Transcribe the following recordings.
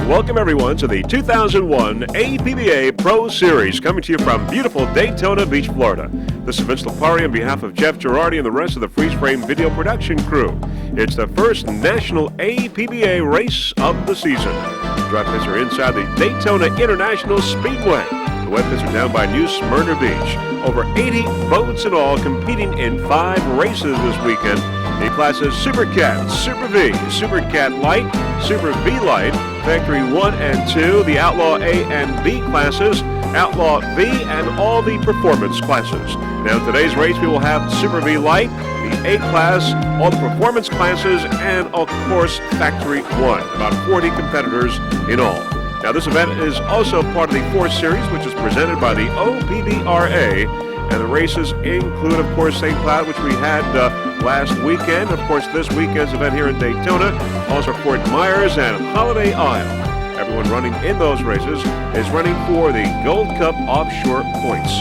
Welcome everyone to the 2001 APBA Pro Series, coming to you from beautiful Daytona Beach, Florida. This is Vince Lipari on behalf of Jeff Girardi and the rest of the Freeze Frame video production crew. It's the first national APBA race of the season. The drive pits are inside the Daytona International Speedway. The wet pits are down by New Smyrna Beach. Over 80 boats in all competing in 5 races this weekend. In classes Super Cat, Super V, Super Cat Light, Super V Light, Factory 1 and 2, the Outlaw A and B classes, Outlaw V, and all the performance classes. Now in today's race we will have Super V Light, the A class, all the performance classes, and of course Factory 1. About 40 competitors in all. Now this event is also part of the 4 Series, which is presented by the OPBRA. And the races include, of course, St. Cloud, which we had last weekend. Of course, this weekend's event here in Daytona. Also Fort Myers and Holiday Isle. Everyone running in those races is running for the Gold Cup Offshore points.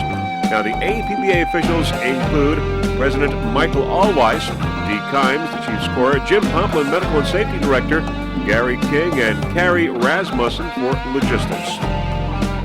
Now, the APBA officials include President Michael Allweiss, Dee Kimes, the chief scorer, Jim Pomplin, Medical and Safety Director, Gary King, and Carrie Rasmussen for logistics.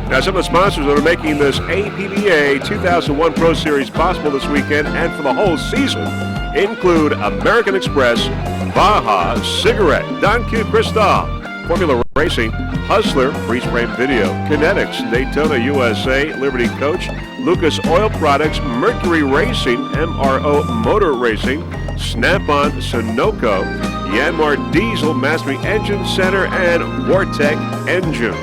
Now, some of the sponsors that are making this APBA 2001 Pro Series possible this weekend and for the whole season include American Express, Baja, Cigarette, Don Q Cristal, Formula Racing, Hustler, Freeze Frame Video, Kinetics, Daytona USA, Liberty Coach, Lucas Oil Products, Mercury Racing, MRO Motor Racing, Snap-on, Sunoco, Yanmar Diesel, Mastery Engine Center, and Vortec Engines.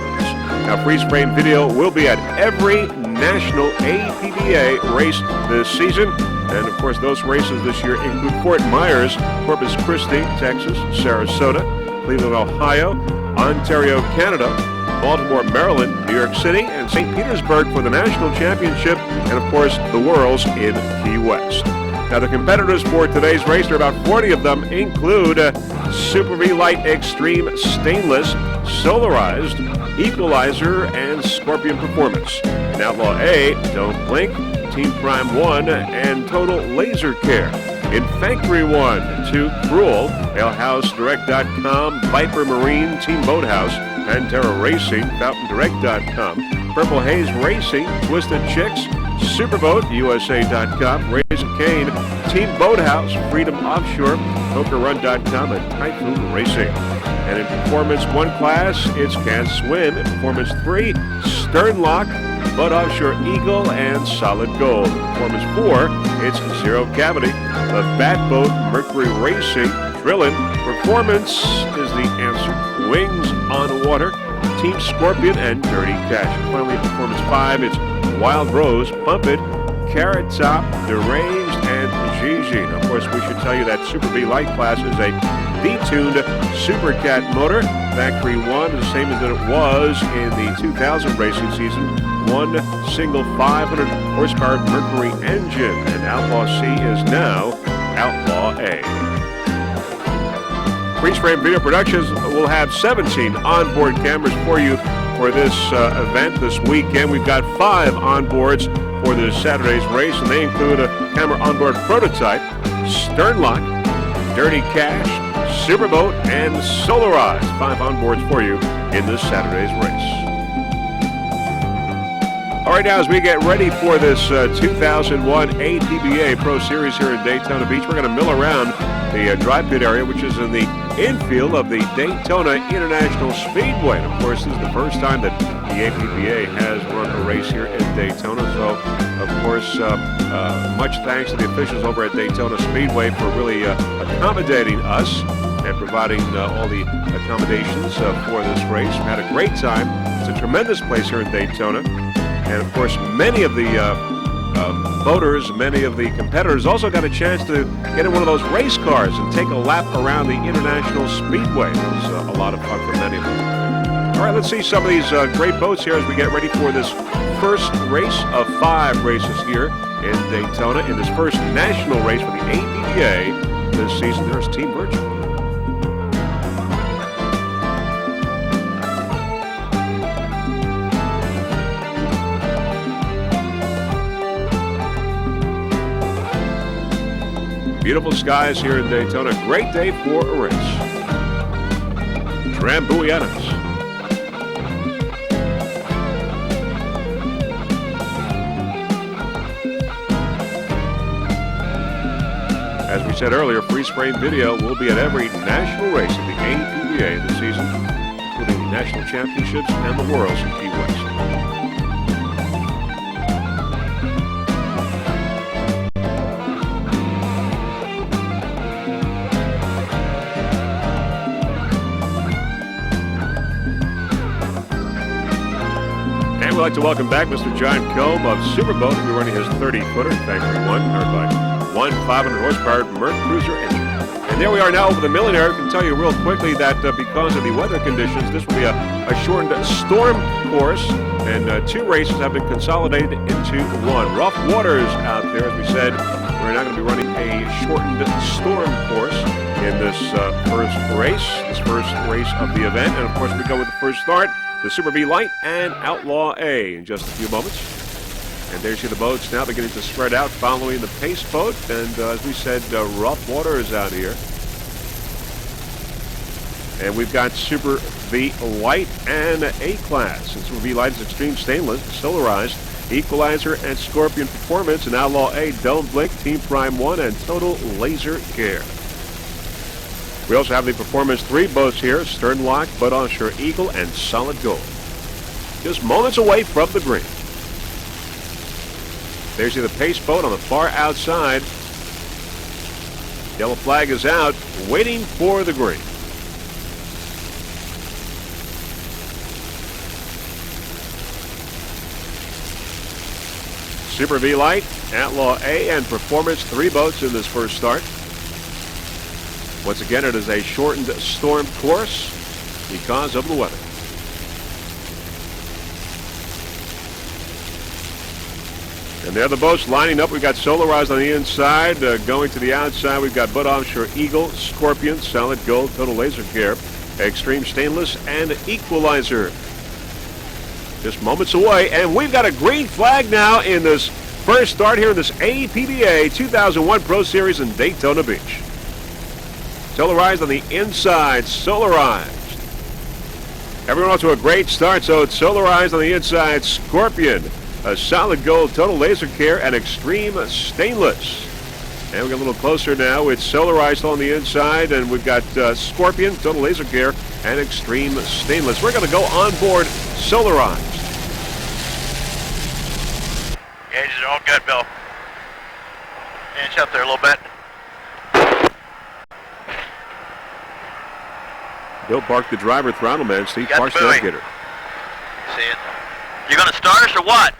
Now, Freeze Frame Video will be at every national APBA race this season. And, of course, those races this year include Fort Myers, Corpus Christi, Texas, Sarasota, Cleveland, Ohio, Ontario, Canada, Baltimore, Maryland, New York City, and St. Petersburg for the national championship, and, of course, the Worlds in Key West. Now, the competitors for today's race, there are about 40 of them, include Super V Light Extreme Stainless, Solarized, Equalizer, and Scorpion Performance. In Outlaw A, Don't Blink, Team Prime 1, and Total Laser Care. In Factory 1, 2 Cruel, AleHouseDirect.com, Viper Marine, Team Boathouse, Pantera Racing, FountainDirect.com, Purple Haze Racing, Twisted Chicks, Superboat, USA.com, Raising Cane, Team Boathouse, Freedom Offshore, PokerRun.com, and Typhoon Racing. And in Performance 1 class, it's Can't Swim. In Performance 3, Stern Lock, Bud Offshore Eagle, and Solid Gold. In Performance 4, it's Zero Cavity, the Bat Boat, Mercury Racing, Drillin'. Performance is the answer. Wings on Water, Team Scorpion, and Dirty Cash. And finally, in Performance 5, it's Wild Rose, Pump It, Carrot Top, Deranged, and Gigi. Of course, we should tell you that Super V Light class is a detuned Super Cat motor. Factory 1 is the same as it was in the 2000 racing season. One single 500 horsepower Mercury engine. And Outlaw C is now Outlaw A. Freeze Frame Video Productions will have 17 onboard cameras for you for this event this weekend. We've got 5 onboards for this Saturday's race, and they include a camera onboard prototype, Stern Lock, Dirty Cash, Superboat, and Solarized. 5 onboards for you in this Saturday's race. All right, now as we get ready for this 2001 APBA Pro Series here in Daytona Beach, we're going to mill around the dry pit area, which is in the infield of the Daytona International Speedway. And of course, this is the first time that the APBA has run a race here in Daytona. So, of course, much thanks to the officials over at Daytona Speedway for really accommodating us and providing all the accommodations for this race. We had a great time. It's a tremendous place here in Daytona. And, of course, many of the boaters, many of the competitors also got a chance to get in one of those race cars and take a lap around the International Speedway. It was a lot of fun for many of them. All right, let's see some of these great boats here as we get ready for this first race of 5 races here in Daytona in this first national race for the APBA this season. There's Team Virgin. Beautiful skies here in Daytona. Great day for a race. Trambuianas. As we said earlier, freeze frame video will be at every national race of the APBA this season, including the national championships and the Worlds in Key West. And we'd like to welcome back Mr. John Combe of Superboat, who will be running his 30-footer, Factory 1, powered by one 500-horsepower Merc Cruiser engine. And there we are now over the Millionaire. I can tell you real quickly that because of the weather conditions, this will be a shortened storm course, and two races have been consolidated into one. Rough waters out there, as we said. We're now going to be running a shortened storm course in this first race of the event. And of course, we go with the first start, the Super B Light and Outlaw A in just a few moments. And there you see the boats now beginning to spread out following the pace boat. And as we said, rough waters out here. And we've got Super V Light and A-Class. And Super V Light is extreme stainless, solarized, equalizer, and Scorpion Performance. And Outlaw A, Don't Blink, Team Prime 1, and Total Laser Care. We also have the Performance 3 boats here, Stern Lock, Bud Offshore Eagle, and Solid Gold. Just moments away from the green. There's the pace boat on the far outside. Yellow flag is out, waiting for the green. Super V Light, Outlaw A, and Performance 3 boats in this first start. Once again, it is a shortened storm course because of the weather. And there are the boats lining up. We've got Solarized on the inside. Going to the outside, we've got Bud Offshore Eagle, Scorpion, Solid Gold, Total Laser Care, Extreme Stainless, and Equalizer. Just moments away, and we've got a green flag now in this first start here in this APBA 2001 Pro Series in Daytona Beach. Solarized on the inside, Solarized. Everyone off to a great start, so it's Solarized on the inside, Scorpion, a Solid Gold, Total Laser Care, and Extreme Stainless. And we get a little closer now. It's Solarized on the inside, and we've got Scorpion, Total Laser Care, and Extreme Stainless. We're going to go on board Solarized. Gauges are all good, Bill. Inch up there a little bit. Bill Park, the driver, throttle man. Steve Parks, navigator. See it? You going to start us or what?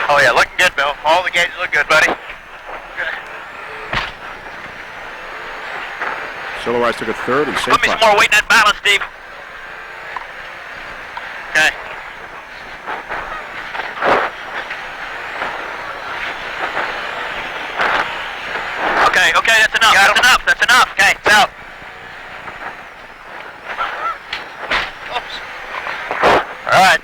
Oh yeah, looking good, Bill. All the gauges look good, buddy. Solarized took a third and safe. Put me some more weight in that balance, Steve. Okay. Okay, that's enough. That's enough. Okay, it's out. Oops. All right.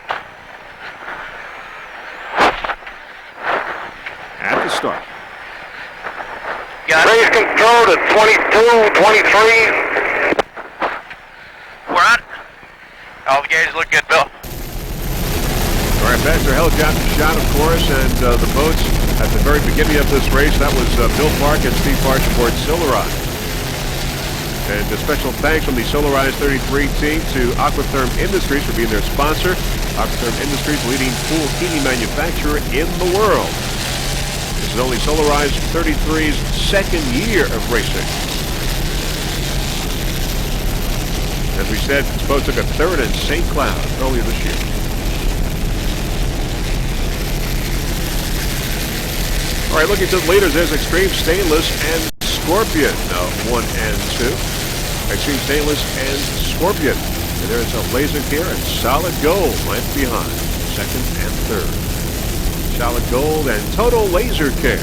At the start. Race control to 22, 23. We're on. All the gauges look good, Bill. All right, that's our helicopter shot, of course, and the boats at the very beginning of this race. That was Bill Park and Steve Parks aboard Solarized. And a special thanks from the Solarized 33 team to Aquatherm Industries for being their sponsor. Aquatherm Industries, leading pool heating manufacturer in the world. This is only Solarized 33's second year of racing. As we said, this boat took a third in St. Cloud earlier this year. All right, looking to the leaders, there's Extreme Stainless and Scorpion, 1 and 2. Extreme Stainless and Scorpion. And there's a Laser Care and Solid Gold right behind, second and third. Solid Gold and Total Laser Care.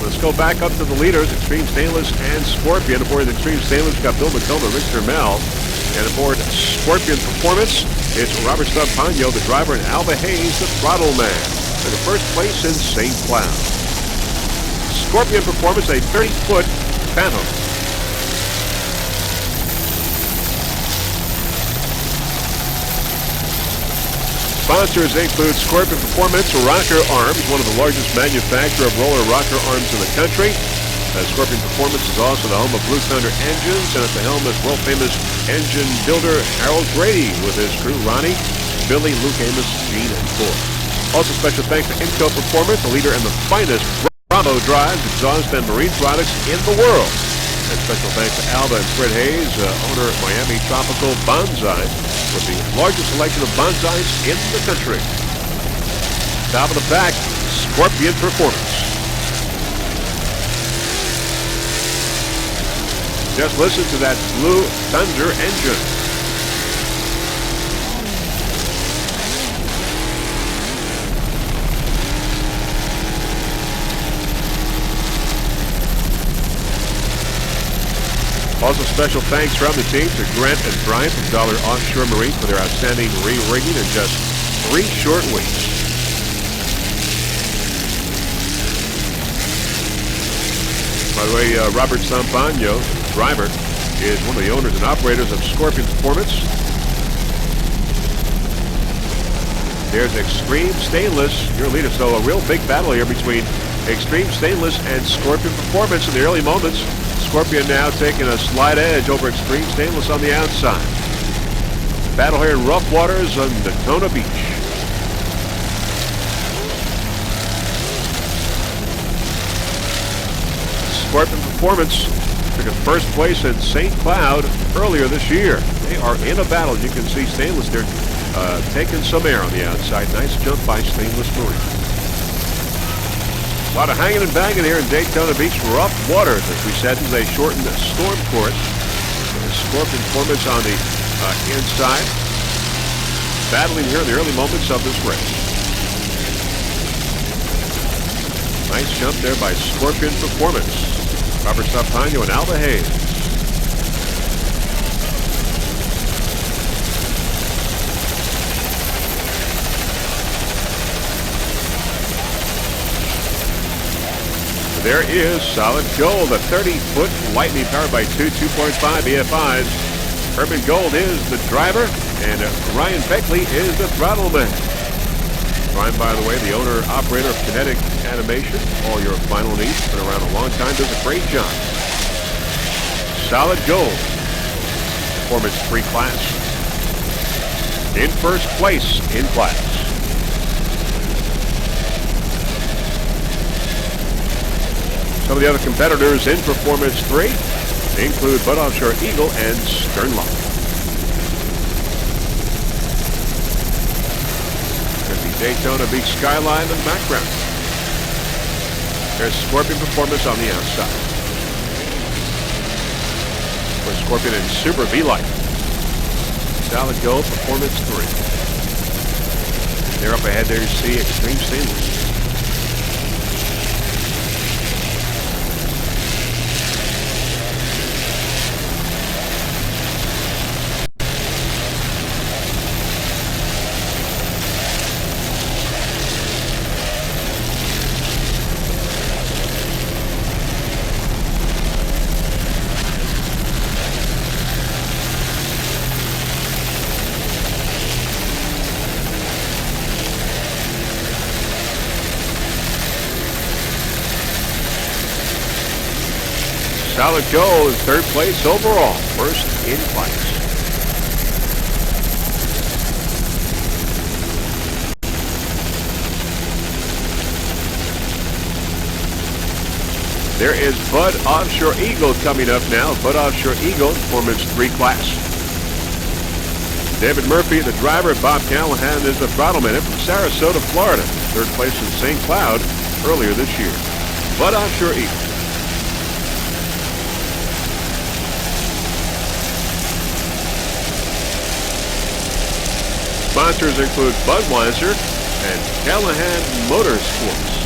Let's go back up to the leaders, Extreme Stainless and Scorpion. Aboard the Extreme Stainless, we've got Bill McComb and Rick Termel. And aboard Scorpion Performance, it's Robert Stubpagno, the driver, and Alva Hayes, the throttle man. For the first place in St. Cloud. Scorpion Performance, a 30-foot Phantom. Sponsors include Scorpion Performance Rocker Arms, one of the largest manufacturers of roller rocker arms in the country. Scorpion Performance is also the home of Blue Thunder Engines, and at the helm is world-famous engine builder Harold Grady with his crew Ronnie, Billy, Luke Amos, Gene, and Thor. Also special thanks to Inco Performance, the leader in the finest Bravo drives, exhaust, and marine products in the world. And special thanks to Alva and Fred Hayes, owner of Miami Tropical Bonsai, with the largest selection of bonsais in the country. Top of the pack, Scorpion Performance. Just listen to that Blue Thunder engine. Also special thanks from the team to Grant and Brian from Dollar Offshore Marine for their outstanding re-rigging in just 3 short weeks. By the way, Robert Sampagno, driver, is one of the owners and operators of Scorpion Performance. There's Extreme Stainless, your leader. So a real big battle here between Extreme Stainless and Scorpion Performance in the early moments. Scorpion now taking a slight edge over Extreme Stainless on the outside. Battle here in rough waters on Daytona Beach. Scorpion Performance took a first place in St. Cloud earlier this year. They are in a battle. You can see Stainless there taking some air on the outside. Nice jump by Stainless Marine. A lot of hanging and banging here in Daytona Beach. Rough waters, as we said, as they shortened the storm course. Scorpion Performance on the inside, battling here in the early moments of this race. Nice jump there by Scorpion Performance. Robert Sampagno and Alva Hayes. There is Solid Gold, a 30-foot Lightning powered by two 2.5 EFIs. Urban Gold is the driver, and Ryan Beckley is the throttle man. Ryan, by the way, the owner-operator of Kinetic Animation. All your final needs. Been around a long time, does a great job. Solid Gold, Performance 3 class. In first place in class. Some of the other competitors in Performance 3 include Bud Offshore Eagle and Sternlock. There's the Daytona Beach skyline in the background. There's Scorpion Performance on the outside. For Scorpion and Super V-Light. Solid Gold Performance 3. There up ahead there you see Extreme Stainless. Solid Gold is third place overall, first in class. There is Bud Offshore Eagle coming up now. Bud Offshore Eagle, Performance 3 class. David Murphy, the driver. Bob Callahan is the throttle man from Sarasota, Florida. Third place in St. Cloud earlier this year. Bud Offshore Eagle. Sponsors include Budweiser and Callahan Motorsports.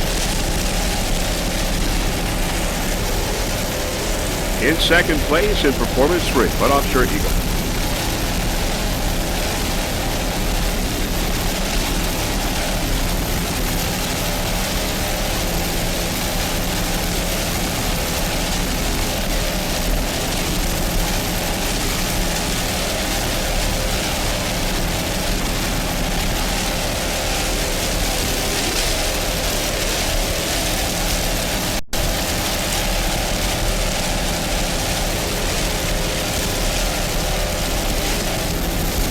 In second place in Performance 3, Bud Offshore Eagle.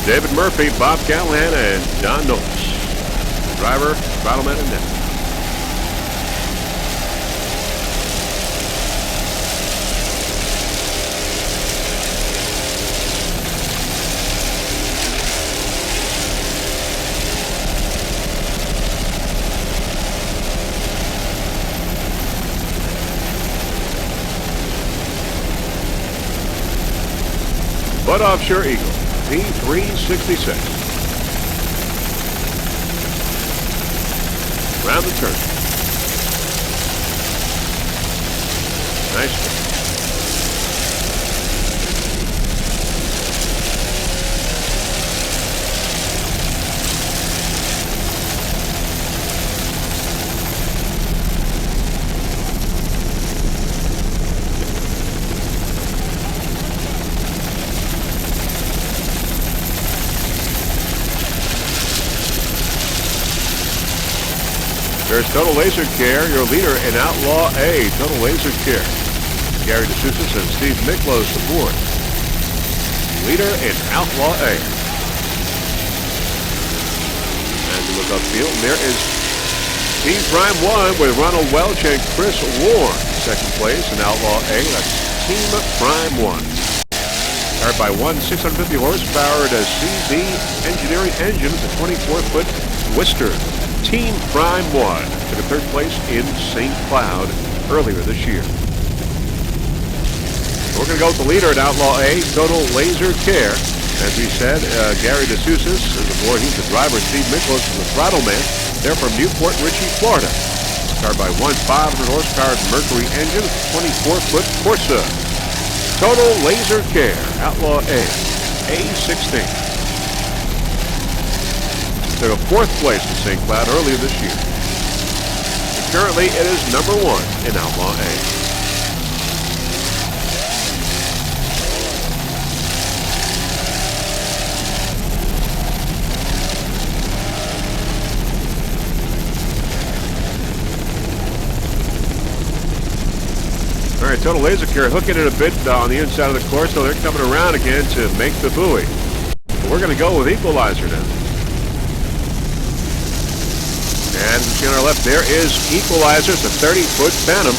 David Murphy, Bob Callahan, and Don Knowles. Driver, Throttleman, and net. Bud Offshore Eagle, P366. Round the turn. Nice. There's Total Laser Care, your leader in Outlaw A. Total Laser Care. Gary DeSouza and Steve Miklos aboard. Leader in Outlaw A. And you look upfield, and there is Team Prime 1 with Ronald Welch and Chris Warren. Second place in Outlaw A. That's Team Prime 1. Powered by one 650 horsepower CD Engineering engine, a 24-foot Twister. Team Prime 1 took a third place in St. Cloud earlier this year. We're going to go with the leader at Outlaw A, Total Laser Care. As we said, Gary DeSouza is aboard. He's the driver. Steve Miklos is the throttle man. They're from Newport Richey, Florida. Powered by one 500 horsepower Mercury engine, 24-foot Corsa. Total Laser Care, Outlaw A, A16. Took a fourth place in St. Cloud earlier this year. And currently, it is number 1 in Outlaw A. All right, Total Laser Care hooking it a bit on the inside of the course, so they're coming around again to make the buoy. But we're going to go with Equalizer now. And on our left, there is Equalizer. It's a 30-foot Phantom,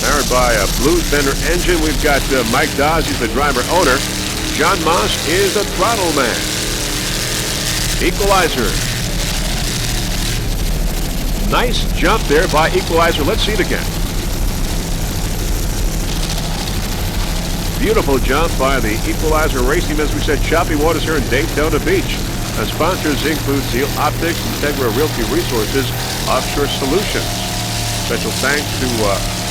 powered by a Blue Thunder engine. We've got Mike Dawes, he's the driver-owner. John Moss is the throttle man. Equalizer. Nice jump there by Equalizer. Let's see it again. Beautiful jump by the Equalizer racing. As we said, choppy waters here in Daytona Beach. Sponsors include Seal Optics, Integra Realty Resources, Offshore Solutions. Special thanks to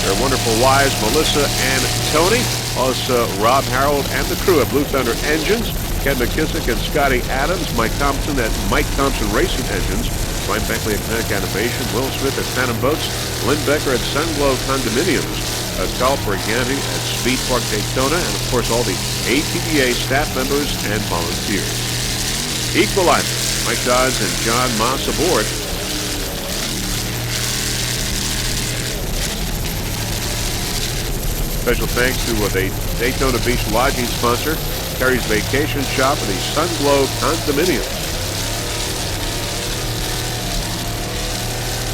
their wonderful wives, Melissa and Tony. Also, Rob Harold and the crew at Blue Thunder Engines. Ken McKissick and Scotty Adams. Mike Thompson at Mike Thompson Racing Engines. Ryan Beckley at Kinetic Animation. Will Smith at Phantom Boats. Lynn Becker at Sunglow Condominiums. Carl Briganti at Speed Park Daytona. And, of course, all the ATBA staff members and volunteers. Equalizer, Mike Dodds and John Moss aboard. Special thanks to the Daytona Beach lodging sponsor, Terry's Vacation Shop, and the Sunglow Condominiums.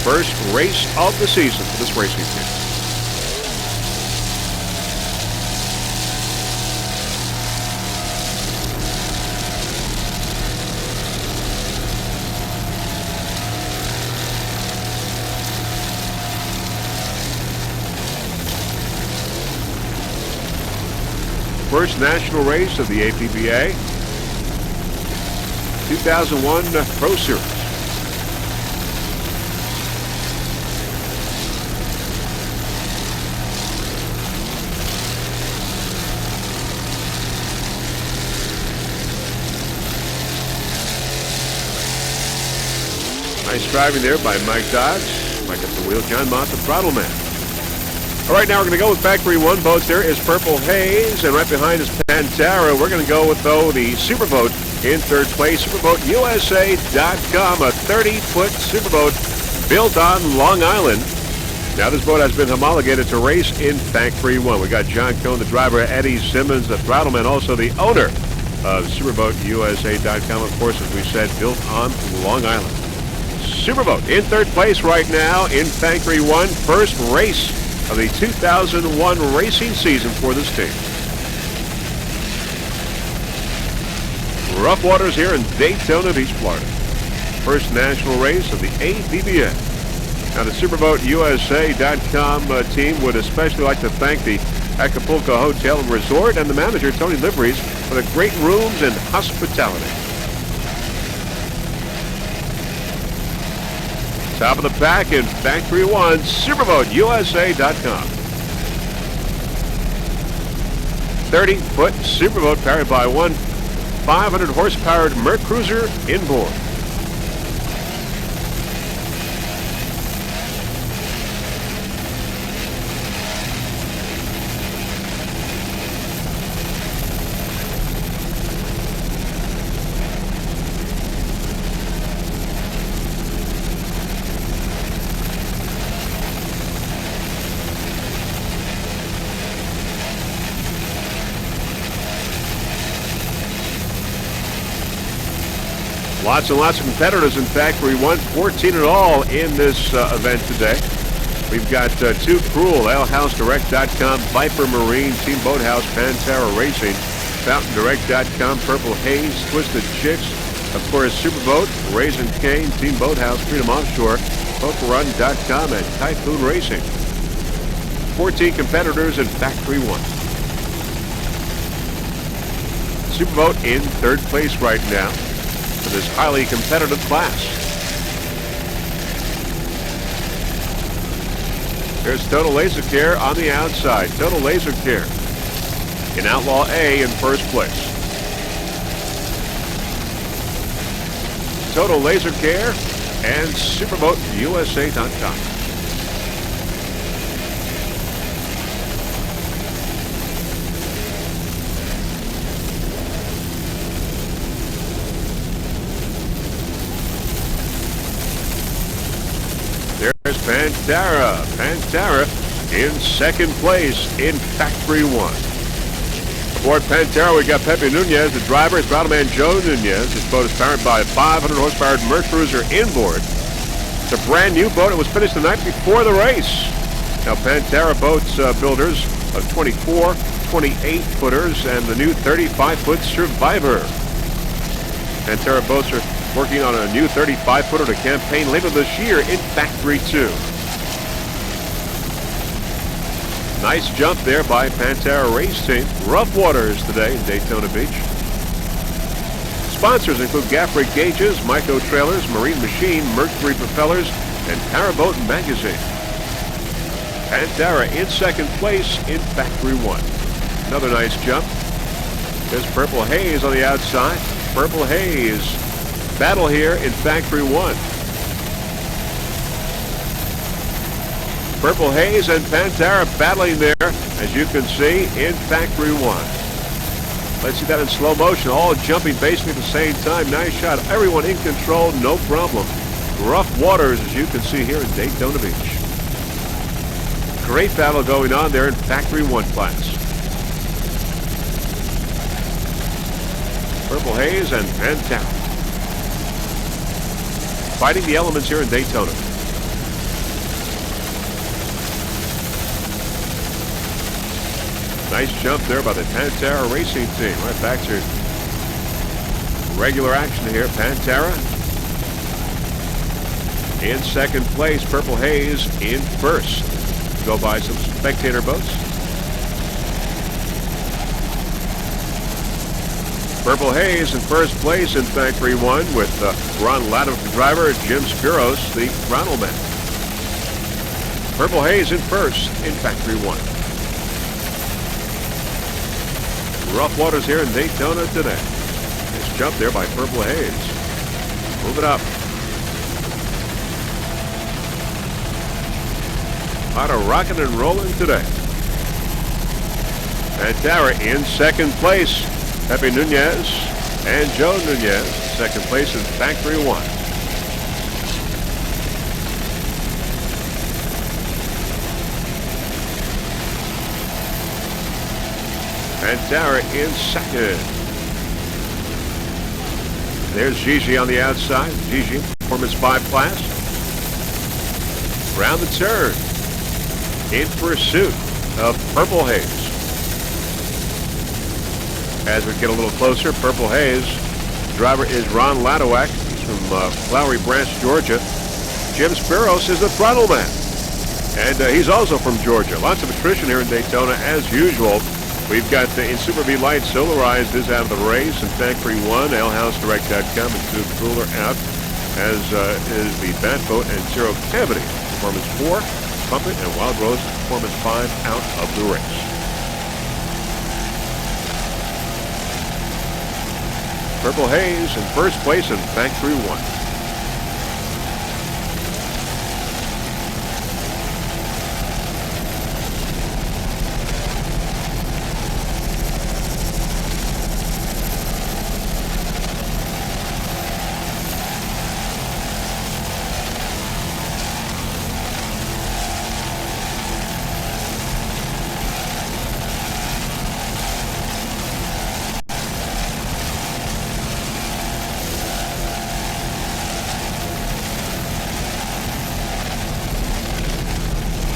First race of the season for this racing team. First national race of the APBA 2001 Pro Series. Nice driving there by Mike Dodds. Mike at the wheel, John Mott, the throttle man. All right, now we're going to go with Factory 1 boats. There is Purple Haze, and right behind is Pantera. We're going to go with, though, the Superboat in third place. SuperboatUSA.com, a 30-foot Superboat built on Long Island. Now this boat has been homologated to race in Factory 1. We got John Cohn, the driver, Eddie Simmons, the throttleman, also the owner. of SuperboatUSA.com. Of course, as we said, built on Long Island. Superboat in third place right now in Factory 1. First race of the 2001 racing season for this team. Rough waters here in Daytona Beach, Florida. First national race of the APBA. Now, the SuperboatUSA.com team would especially like to thank the Acapulco Hotel and Resort and the manager, Tony Liveries, for the great rooms and hospitality. Top of the pack in Factory 1, SuperboatUSA.com. 30-foot Superboat powered by one 500 horsepowered Merc Cruiser inboard. Lots and lots of competitors in Factory 1, 14 in all in this event today. We've got Too Cruel, AleHouseDirect.com, Viper Marine, Team Boathouse, Pantera Racing, FountainDirect.com, Purple Haze, Twisted Chicks, of course, Superboat, Raisin Cane, Team Boathouse, Freedom Offshore, PokerRun.com, and Typhoon Racing. 14 competitors in Factory 1. Superboat in third place right now for this highly competitive class. There's Total Laser Care on the outside. Total Laser Care in Outlaw A in first place. Total Laser Care and SuperboatUSA.com. There's Pantera. Pantera in second place in Factory 1. Aboard Pantera, we got Pepe Nunez, the driver. It's Battleman Joe Nunez. This boat is powered by a 500 horsepower Merc Cruiser inboard. It's a brand new boat. It was finished the night before the race. Now, Pantera boats builders of 24, 28 footers and the new 35-foot Survivor. Pantera boats are working on a new 35-footer to campaign later this year in Factory 2. Nice jump there by Pantera Race Team. Rough waters today in Daytona Beach. Sponsors include Gaffrey Gauges, Myco Trailers, Marine Machine, Mercury Propellers, and Powerboat Magazine. Pantera in second place in Factory 1. Another nice jump. There's Purple Haze on the outside. Purple Haze battle here in Factory 1. Purple Haze and Pantera battling there, as you can see, in Factory 1. Let's see that in slow motion, all jumping basically at the same time. Nice shot. Everyone in control, no problem. Rough waters, as you can see here in Daytona Beach. Great battle going on there in Factory 1 class. Purple Haze and Pantera fighting the elements here in Daytona. Nice jump there by the Pantera Racing Team. Right back to regular action here. Pantera in second place. Purple Haze in first. Go by some spectator boats. Purple Haze in first place in Factory 1 with Ron Latham, the driver, Jim Spiros, the Ronald man. Purple Haze in first in Factory 1. Rough waters here in Daytona today. Nice jump there by Purple Haze. Move it up. Out of rocking and rolling today. Pantera in second place. Pepe Nunez and Joe Nunez, second place in Factory 1. Pantera in second. There's Gigi on the outside. Gigi, Performance 5 class. Round the turn. In pursuit of Purple Haze. As we get a little closer, Purple Haze. Driver is Ron Ladowak. He's from Flowery Branch, Georgia. Jim Spiros is the throttle man. And he's also from Georgia. Lots of attrition here in Daytona as usual. We've got in Super V Light, Solarized is out of the race, and Factory 1, AleHouseDirect.com, and Sue Cooler out, as is the Bat Boat and Zero Cavity. Performance 4, Pump It, and Wild Rose, Performance 5 out of the race. Purple Haze in first place in Factory 1.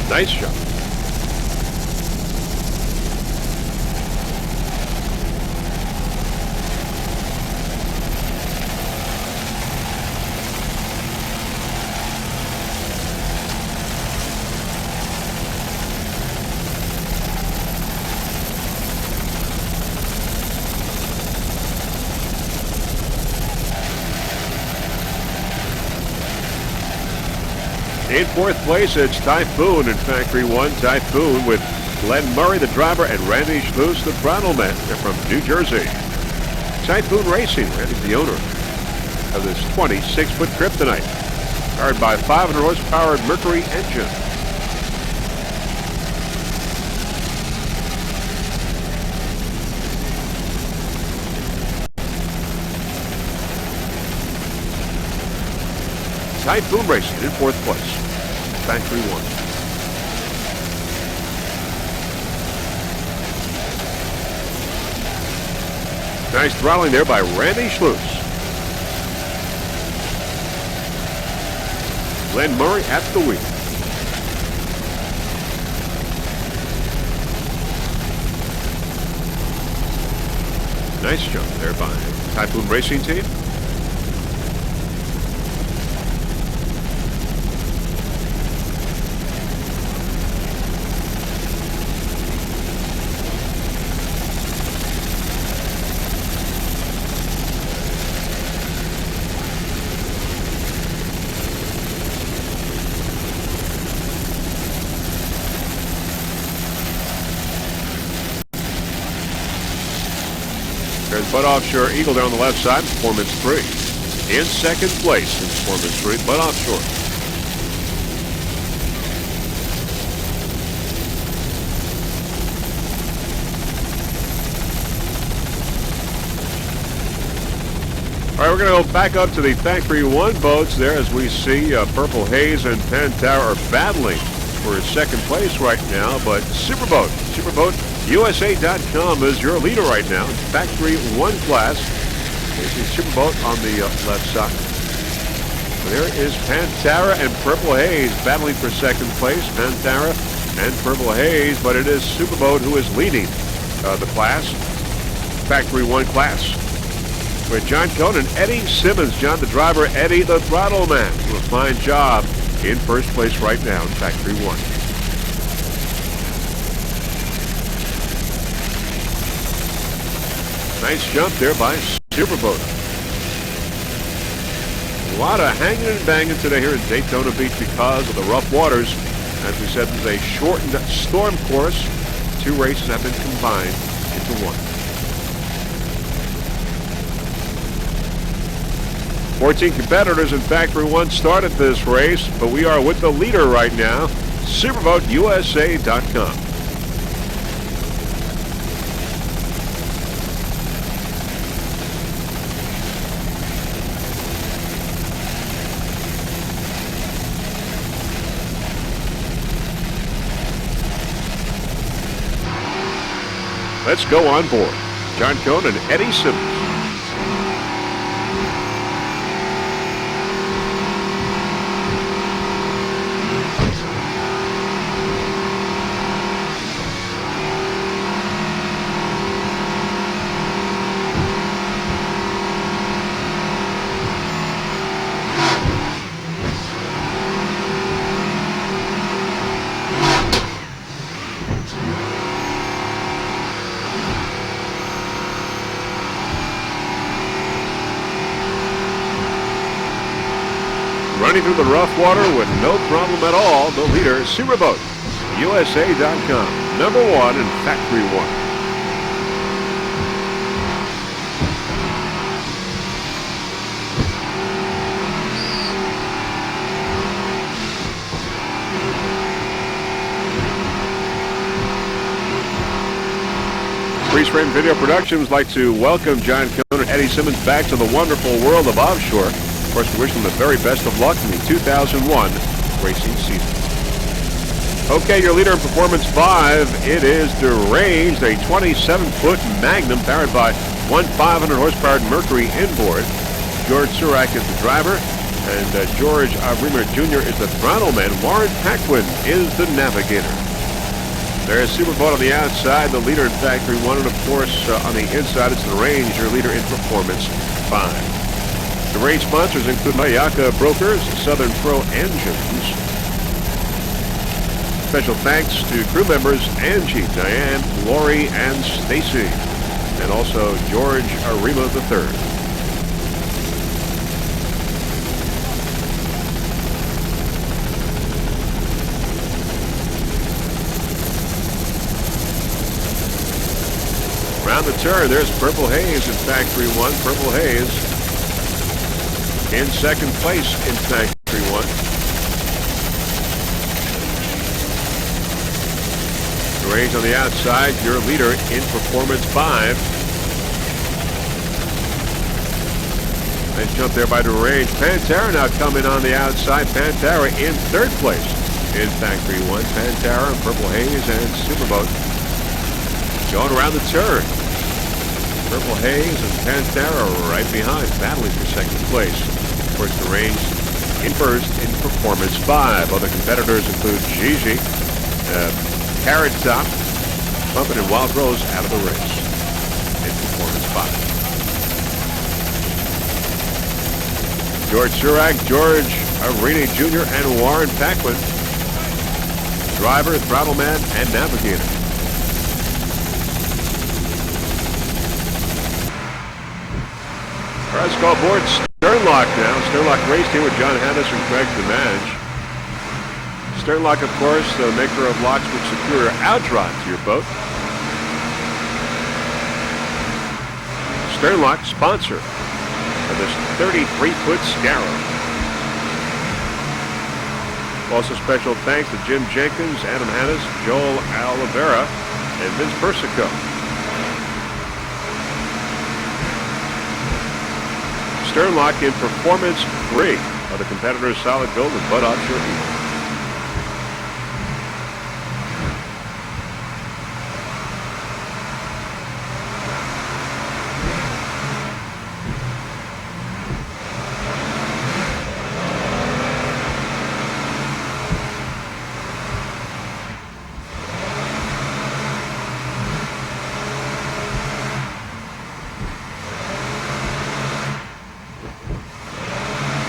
Nice shot. In fourth place, it's Typhoon in Factory 1. Typhoon with Glenn Murray, the driver, and Randy Schluss, the throttle man. They're from New Jersey. Typhoon Racing, Randy's the owner of this 26-foot Kryptonite, powered by 500 horsepower Mercury engine. Typhoon Racing in fourth place. Factory 1. Nice throttling there by Randy Schluss. Glenn Murray at the wheel. Nice jump there by Typhoon Racing team. There's Bud Offshore Eagle there on the left side, Performance 3. In second place in Performance 3, Bud Offshore. All right, we're going to go back up to the Factory 1 boats there as we see Purple Haze and Pantera are battling for second place right now, but Superboat USA.com is your leader right now. Factory 1 class. There's the Superboat on the left side. There is Pantera and Purple Haze battling for second place. Pantera and Purple Haze, but it is Superboat who is leading the class. Factory 1 class. With John Cohn and Eddie Simmons. John the driver, Eddie the throttle man. Do a fine job in first place right now in Factory 1. Nice jump there by Superboat. A lot of hanging and banging today here in Daytona Beach because of the rough waters. As we said, this is a shortened storm course. 2 races have been combined into 1. 14 competitors in Factory 1 started this race, but we are with the leader right now, SuperboatUSA.com. Let's go on board. John Cohn and Eddie Simmons. Running through the rough water with no problem at all, the leader, Powerboat, USA.com, #1 in Factory 1. Freeze Frame Video Productions would like to welcome John Cohn and Eddie Simmons back to the wonderful world of Offshore. Of course, we wish them the very best of luck in the 2001 racing season. Okay, your leader in Performance 5, it is Deranged, a 27-foot Magnum powered by one 500-horsepower Mercury inboard. George Surak is the driver, and George Reamer Jr. is the throttle man. Warren Paquin is the navigator. There's Powerboat on the outside, the leader in Factory 1, and of course on the inside it's Deranged, your leader in Performance 5. The range sponsors include Mayaka Brokers, Southern Pro Engines. Special thanks to crew members Angie, Diane, Lori, and Stacy, and also George Arima III. Around the turn, there's Purple Haze in Factory 1. Purple Haze in second place in Factory 1. Deranged on the outside, your leader in Performance 5. Nice jump there by Deranged. Pantera now coming on the outside. Pantera in third place in Factory 1. Pantera, Purple Haze, and Powerboat going around the turn. Purple Haze and Pantera right behind, battling for second place. Of course, Deranged in first in Performance 5. Other competitors include Gigi, Carrot Top, Pumpin' and Wild Rose out of the race in Performance 5. George Surak, George Arini Jr., and Warren Paquin, driver, throttle man, and navigator. All right, let's go aboard Sternlock now. Sternlock raced here with John Hannes and Craig DeMange. Sternlock, of course, the maker of locks which secure your outrod to your boat. Sternlock, sponsor of this 33-foot Scarrow. Also special thanks to Jim Jenkins, Adam Hannes, Joel Oliveira, and Vince Persico. Sternlock in Performance 3. Other competitors, Solid Gold and Bud Offshore Eagle.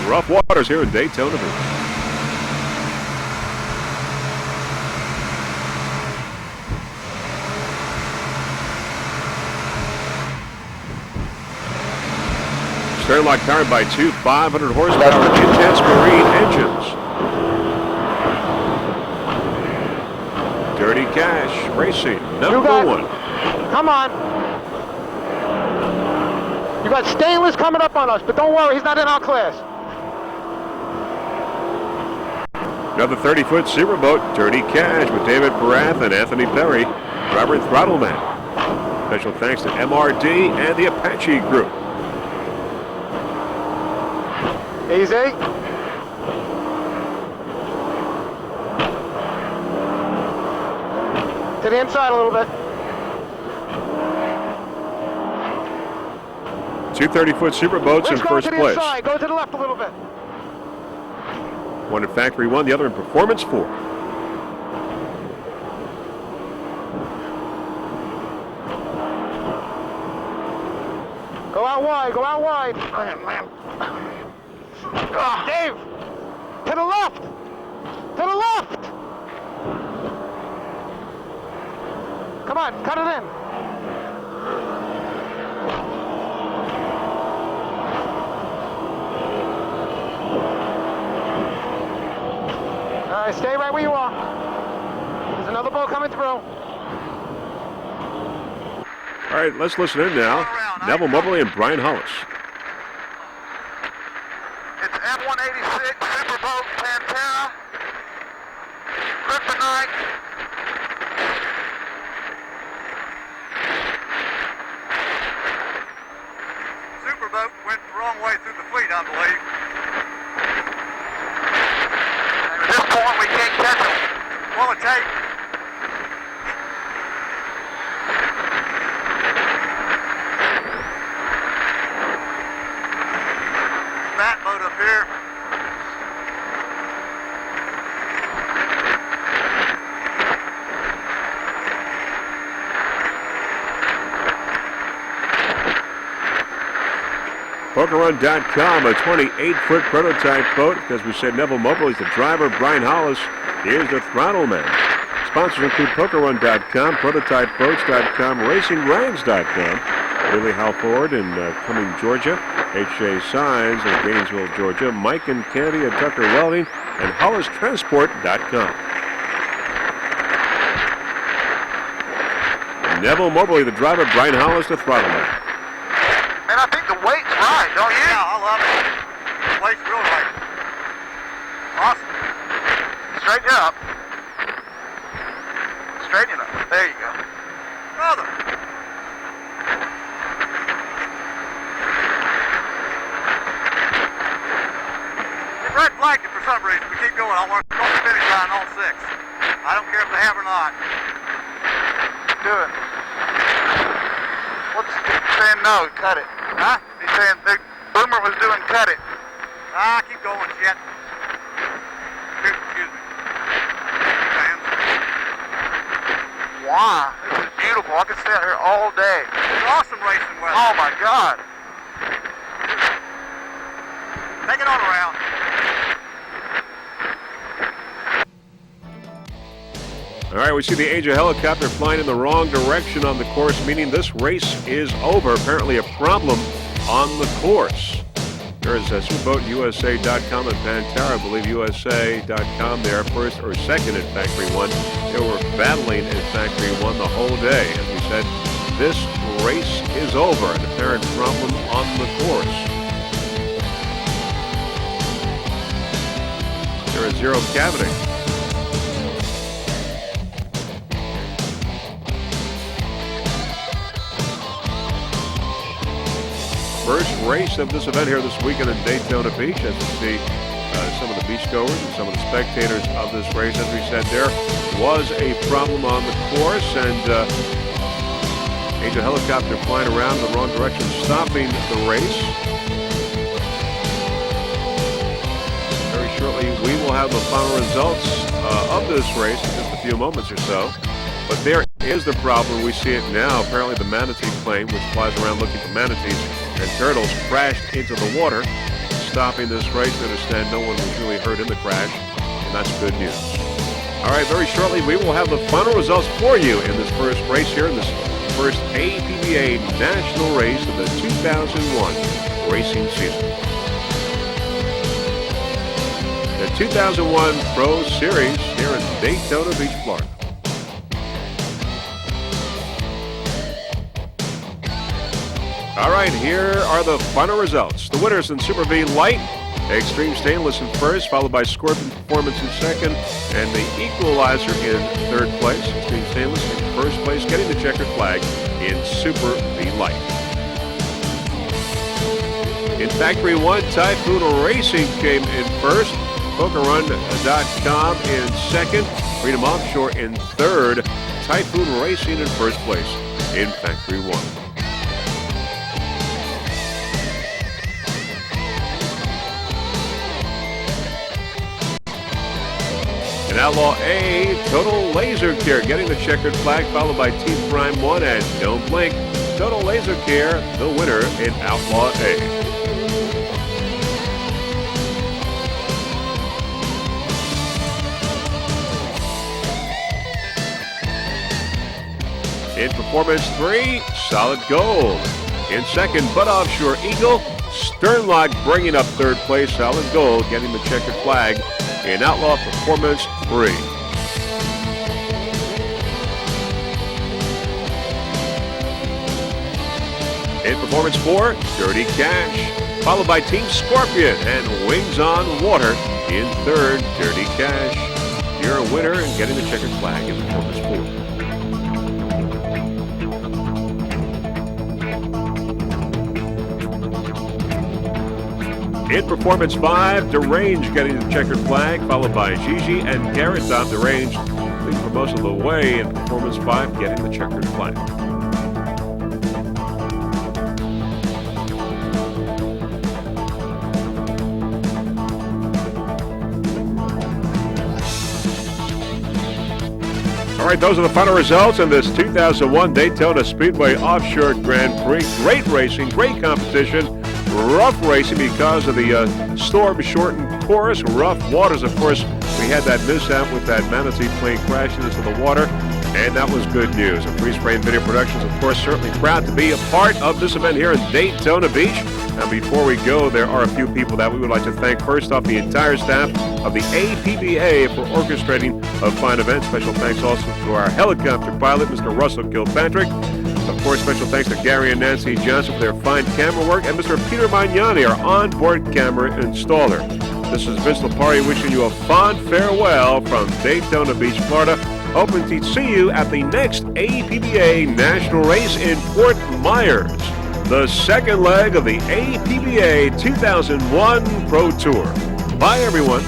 Rough waters here in Daytona Beach. Sternlock powered by two 500-horsepower intense marine engines. Dirty Cash Racing, #1. Come on. You got Stainless coming up on us, but don't worry, he's not in our class. Another 30-foot Powerboat, Dirty Cash, with David Parath and Anthony Perry, Robert Throttleman. Special thanks to MRD and the Apache Group. Easy. To the inside a little bit. Two 30-foot Powerboats in first place. Inside. Go to the left a little bit. One in Factory 1, the other in Performance 4. Go out wide, go out wide. Dave, to the left. To the left. Come on, cut it in. right, stay right where you are. There's another boat coming through. All right, let's listen in now. Neville Mobley and Brian Hollis. It's F-186 Superboat Pantera. Kryptonite. Superboat went the wrong way through the fleet, I believe. And at this point, we can't catch them. What will it take? That boat up here. PokerRun.com, a 28-foot prototype boat. As we said, Neville Mobley is the driver. Brian Hollis is the throttle man. Sponsors include PokerRun.com, PrototypeBoats.com, RacingRags.com, Billy Halford in Cumming, Georgia, H.J. Signs in Gainesville, Georgia, Mike and Candy at Tucker Welding, and HollisTransport.com. Neville Mobley, the driver. Brian Hollis, the throttle man. Man, I think the weight's right, don't you? Yeah, I love it. The weight's real right. Awesome. Straighten it up. Straighten it up. There you go. Brother. It's red flagged for some reason. We keep going. I want to cross the finish line on 6. I don't care if they have or not. Do it. What's saying no? Cut it. Huh? He's saying the Boomer was doing cut it. Ah, keep going, shit. Excuse me. Fans. Wow, this is beautiful. I could stay out here all day. It's awesome racing weather. Oh my God. Take it on around. All right, we see the Angel helicopter flying in the wrong direction on the course, meaning this race is over. Apparently a problem on the course. There is SuperboatUSA.com and Pantera, I believe USA.com there, first or second in Factory 1. They were battling in Factory 1 the whole day. As we said, this race is over. An apparent problem on the course. There is zero cavity. First race of this event here this weekend in Daytona Beach, as we see some of the beachgoers and some of the spectators of this race. As we said, there was a problem on the course, and Angel helicopter flying around in the wrong direction, stopping the race. Very shortly, we will have the final results of this race in just a few moments or so. But there is the problem. We see it now. Apparently the manatee plane, which flies around looking for manatees and turtles, crashed into the water, stopping this race. We understand no one was really hurt in the crash, and that's good news. All right, very shortly we will have the final results for you in this first race here, in this first APBA national race of the 2001 racing season. The 2001 Pro Series here in Daytona Beach, Florida. All right, here are the final results. The winners in Super V Light, Extreme Stainless in first, followed by Scorpion Performance in second, and the Equalizer in third place. Extreme Stainless in first place, getting the checkered flag in Super V Light. In Factory 1, Typhoon Racing came in first, PokerRun.com in second, Freedom Offshore in third, Typhoon Racing in first place in Factory 1. In Outlaw A, Total Laser Care getting the checkered flag, followed by Team Prime 1 and Don't Blink. Total Laser Care, the winner in Outlaw A. In Performance 3, Solid Gold. In second, Bud Offshore Eagle. Sternlock bringing up third place, Solid Gold, getting the checkered flag in Outlaw Performance 3. In Performance 4, Dirty Cash, followed by Team Scorpion and Wings on Water in third, Dirty Cash. You're a winner and getting the checkered flag in Performance 4. In Performance 5, Deranged getting the checkered flag, followed by Gigi and Carrot Top. Deranged leading for most of the way in Performance 5, getting the checkered flag. All right, those are the final results in this 2001 Daytona Speedway Offshore Grand Prix. Great racing, great competition, rough racing because of the storm-shortened course, rough waters. Of course, we had that mishap with that Manatee plane crashing into the water, and that was good news. And Freeze Frame Video Productions, of course, certainly proud to be a part of this event here in Daytona Beach. Now, before we go, there are a few people that we would like to thank. First off, the entire staff of the APBA for orchestrating a fine event. Special thanks also to our helicopter pilot, Mr. Russell Kilpatrick. Of course, special thanks to Gary and Nancy Johnson for their fine camera work, and Mr. Peter Magnani, our onboard camera installer. This is Vince Lipari wishing you a fond farewell from Daytona Beach, Florida. Hoping to see you at the next APBA National Race in Fort Myers, the second leg of the APBA 2001 Pro Tour. Bye, everyone.